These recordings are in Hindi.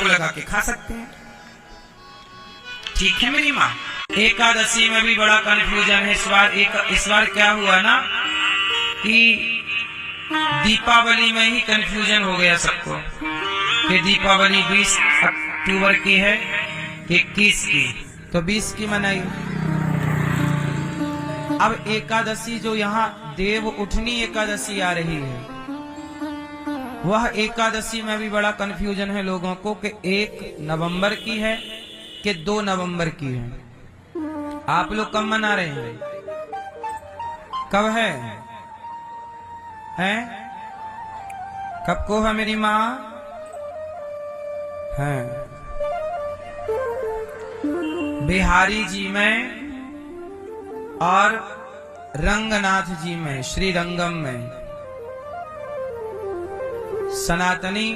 भोग लगा के खा सकते हैं। ठीक है मेरी माँ। एकादशी में भी बड़ा कंफ्यूजन है इस बार क्या हुआ ना कि दीपावली में ही कंफ्यूजन हो गया सबको कि दीपावली 20 अक्टूबर की है कि 21 की, तो 20 की मनाई। अब एकादशी जो यहाँ देव उठनी एकादशी आ रही है, वह एकादशी में भी बड़ा कंफ्यूजन है लोगों को कि 1 नवंबर की है कि 2 नवंबर की है। आप लोग कब मना रहे हैं? कब है? हैं? कब को है मेरी माँ? है बिहारी जी में और रंगनाथ जी में, श्री रंगम में। सनातनी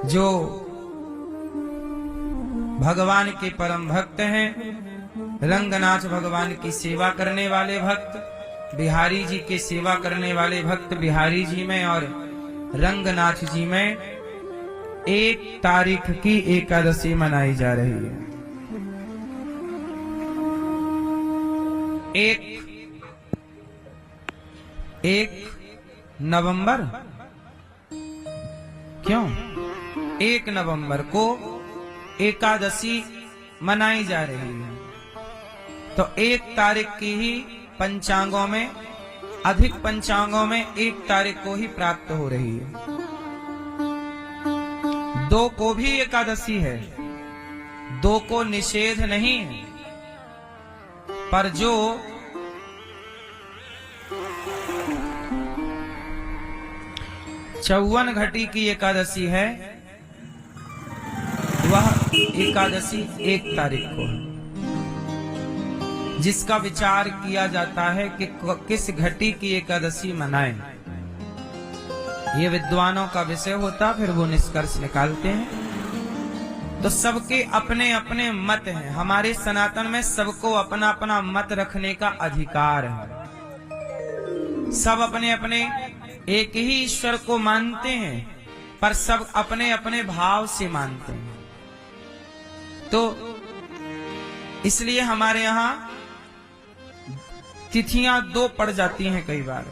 जो भगवान के परम भक्त हैं, रंगनाथ भगवान की सेवा करने वाले भक्त, बिहारी जी की सेवा करने वाले भक्त बिहारी जी में और रंगनाथ जी में 1 तारीख की एकादशी मनाई जा रही है। 1 नवंबर, क्यों 1 नवंबर को एकादशी मनाई जा रही है, तो 1 तारीख की ही पंचांगों में, अधिक पंचांगों में 1 तारीख को ही प्राप्त हो रही है। 2 को भी एकादशी है, 2 को निषेध नहीं है, पर जो चौवन घटी की एकादशी है वह एकादशी 1 तारीख को है, जिसका विचार किया जाता है कि किस घटी की एकादशी मनाएं। ये विद्वानों का विषय होता, फिर वो निष्कर्ष निकालते हैं। तो सबके अपने अपने मत हैं। हमारे सनातन में सबको अपना अपना मत रखने का अधिकार है। सब अपने अपने एक ही ईश्वर को मानते हैं, पर सब अपने अपने भाव से मानते हैं। तो इसलिए हमारे यहाँ तिथियां 2 पड़ जाती हैं कई बार।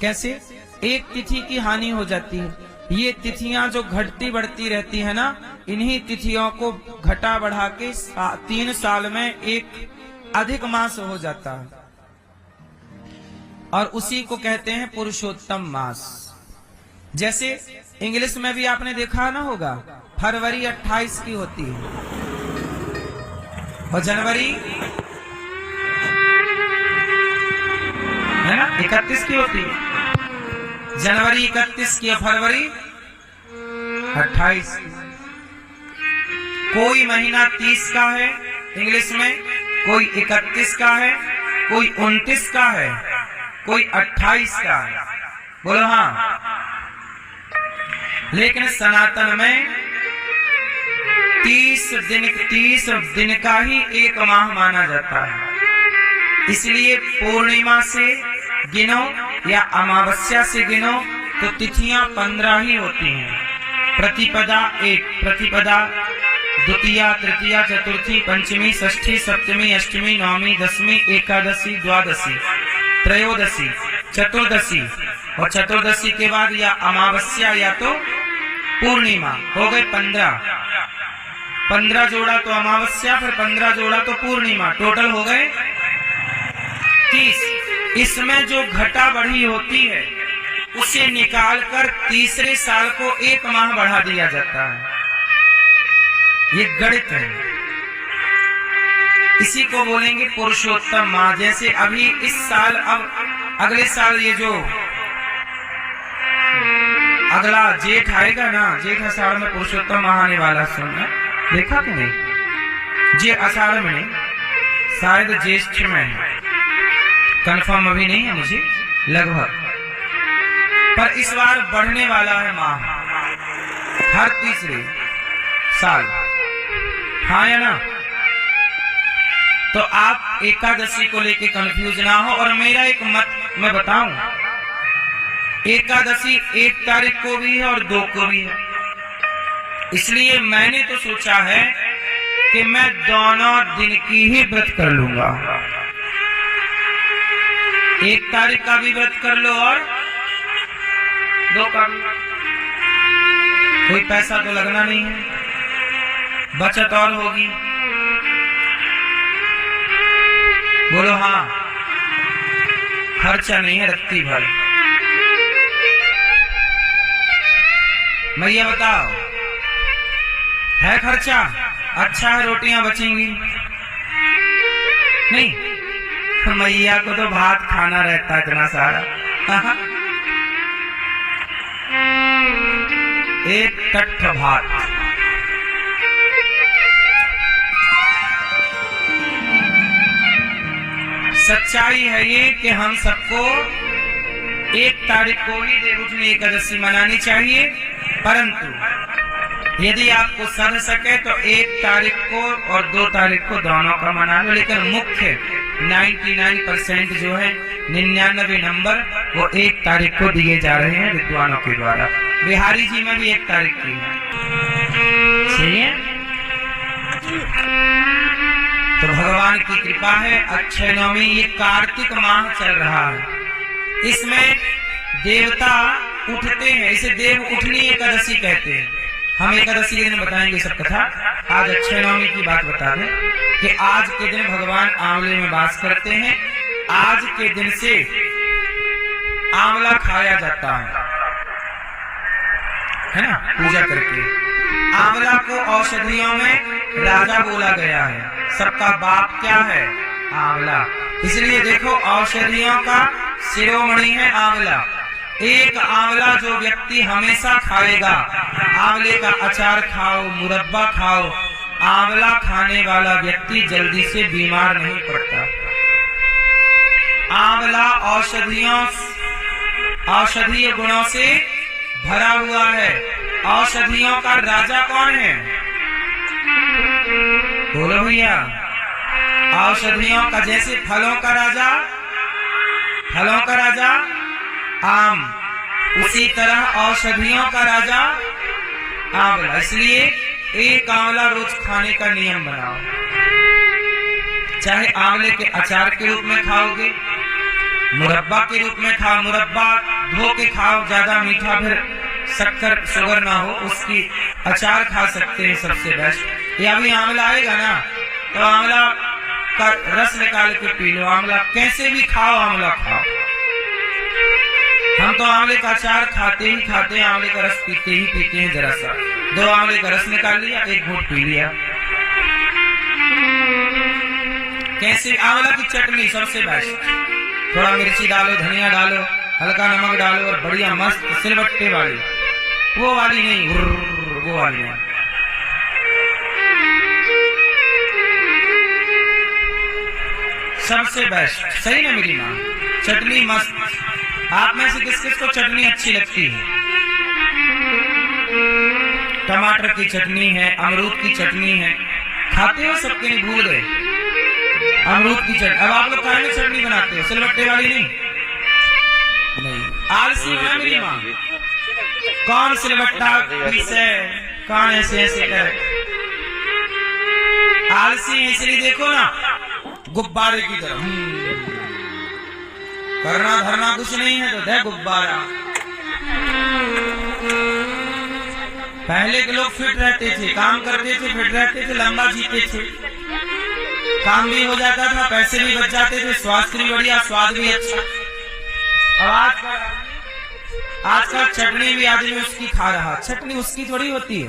कैसे? 1 तिथि की हानि हो जाती है। ये तिथियां जो घटती बढ़ती रहती है ना, इन्हीं तिथियों को घटा बढ़ा के 3 साल में 1 अधिक मास हो जाता है, और उसी को कहते हैं पुरुषोत्तम मास। जैसे इंग्लिश में भी आपने देखा ना होगा, फरवरी 28 की होती है और जनवरी है ना 31 की होती है। जनवरी 31 की, फरवरी 28 की। कोई महीना 30 का है इंग्लिश में, कोई 31 का है, कोई 29 का है, कोई 28 का है। बोलो हाँ। लेकिन सनातन में 30 दिन का ही 1 माह माना जाता है। इसलिए पूर्णिमा से गिनो या अमावस्या से गिनो तो तिथियां 15 ही होती हैं। प्रतिपदा 1, प्रतिपदा द्वितीया, तृतीया, चतुर्थी, पंचमी, षष्ठी, सप्तमी, अष्टमी, नवमी, दशमी, एकादशी, द्वादशी, त्रयोदशी, चतुर्दशी, और चतुर्दशी के बाद या अमावस्या या तो पूर्णिमा। हो गए 15 जोड़ा तो अमावस्या, फिर 15 जोड़ा तो पूर्णिमा, टोटल हो गए 30। इसमें जो घटा बढ़ी होती है उसे निकालकर तीसरे साल को 1 माह बढ़ा दिया जाता है। ये गणित है। इसी को बोलेंगे पुरुषोत्तम माह। जैसे अभी इस साल, अब अगले साल ये जो अगला जेठ आएगा ना, जेठ आषाढ़ में पुरुषोत्तम माह आने वाला। सुनना देखा कि नहीं? जे आषाढ़ में नहीं, शायद ज्येष्ठ में है, कंफर्म अभी नहीं है मुझे, लगभग। पर इस बार बढ़ने वाला है माह, हर तीसरे साल। हाँ या ना? तो आप एकादशी को लेके कंफ्यूज ना हो। और मेरा एक मत मैं बताऊं, एकादशी 1 तारीख को भी है और 2 को भी है। इसलिए मैंने तो सोचा है कि मैं दोनों दिन की ही व्रत कर लूंगा। 1 तारीख का भी व्रत कर लो और 2 का भी। कोई पैसा तो लगना नहीं है, बचत और होगी। बोलो हाँ, खर्चा नहीं है रत्ती भर। मैया बताओ, है खर्चा? अच्छा है, रोटियां बचेंगी नहीं? मैया को तो भात खाना रहता है इतना सारा। एक टट्ठ भात। सच्चाई है ये कि हम सबको 1 तारीख को ही देवउठनी एकादशी मनानी चाहिए, परंतु यदि आपको सध सके तो 1 तारीख को और 2 तारीख को दोनों का मना लो। लेकिन मुख्य 99% जो है 99 नंबर वो 1 तारीख को दिए जा रहे हैं विद्वानों के द्वारा। बिहारी जी में भी 1 तारीख की है, सही है। तो भगवान की कृपा है, अक्षय नवमी ये कार्तिक माह चल रहा है, इसमें देवता उठते हैं, इसे देव उठनी एकादशी कहते हैं। हम एकादशी के दिन बताएंगे सब कथा। आज अक्षय नवमी की बात बता दें कि आज के दिन भगवान आंवले में वास करते हैं। आज के दिन से आंवला खाया जाता है ना, पूजा करके। आंवला को औषधियों में राजा बोला गया है, सबका बाप क्या है? आंवला। इसलिए देखो औषधियों का शिरोमणि है आंवला। एक आंवला जो व्यक्ति हमेशा खाएगा, आंवले का अचार खाओ, मुरब्बा खाओ, आंवला खाने वाला व्यक्ति जल्दी से बीमार नहीं पड़ता। आंवला औषधीय गुणों से भरा हुआ है। औषधियों का राजा कौन है? बोलो भैया। औषधियों का, जैसे फलों का राजा आम, उसी तरह औषधियों का राजा आंवला। इसलिए 1 आंवला रोज खाने का नियम बनाओ। चाहे आंवले के अचार के रूप में खाओगे, मुरब्बा के रूप में खाओ, मुरब्बा धो के खाओ, ज्यादा मीठा फिर शक्कर शुगर ना हो, उसकी अचार खा सकते हैं, सबसे बेस्ट। या भी आंवला आएगा ना तो आंवला का रस निकाल के पी लो। आंवला कैसे भी खाओ, आंवला खाओ। हम तो आंवले का अचार खाते ही खाते हैं, आंवले का रस पीते ही पीते हैं। जरा सा 2 आंवले का रस निकाल लिया, 1 घूंट पी लिया। कैसे? आंवला की चटनी सबसे बेस्ट। थोड़ा मिर्ची डालो, धनिया डालो, हल्का नमक डालो और बढ़िया मस्त सिलबट्टे वाली, वो वाली नहीं, वो वाली नहीं। सबसे बेस्ट, सही ना मेरी माँ? चटनी मस्त। आप में से किस किस को चटनी अच्छी लगती है? टमाटर की चटनी है, अमरूद की चटनी है, खाते हो? सबके नहीं, भूल गए। अमरूद की चटनी। अब आप लोग काहे में चटनी बनाते हो? सिलबट्टे वाली नहीं? आलसी है मेरी माँ। कौन सिलबट्टा पीसे, कौन ऐसे करे? आलसी है, इसलिए देखो ना गुब्बारे की तरह करना धरना कुछ नहीं है तो दे गुब्बारा। पहले के लोग फिट रहते थे, काम करते थे, फिट रहते थे, लंबा जीते थे, काम भी हो जाता था, पैसे भी बच जाते थे, स्वास्थ्य भी बढ़िया, स्वाद भी अच्छा। अब आजकल चटनी भी आदमी उसकी खा रहा, चटनी उसकी थोड़ी होती है।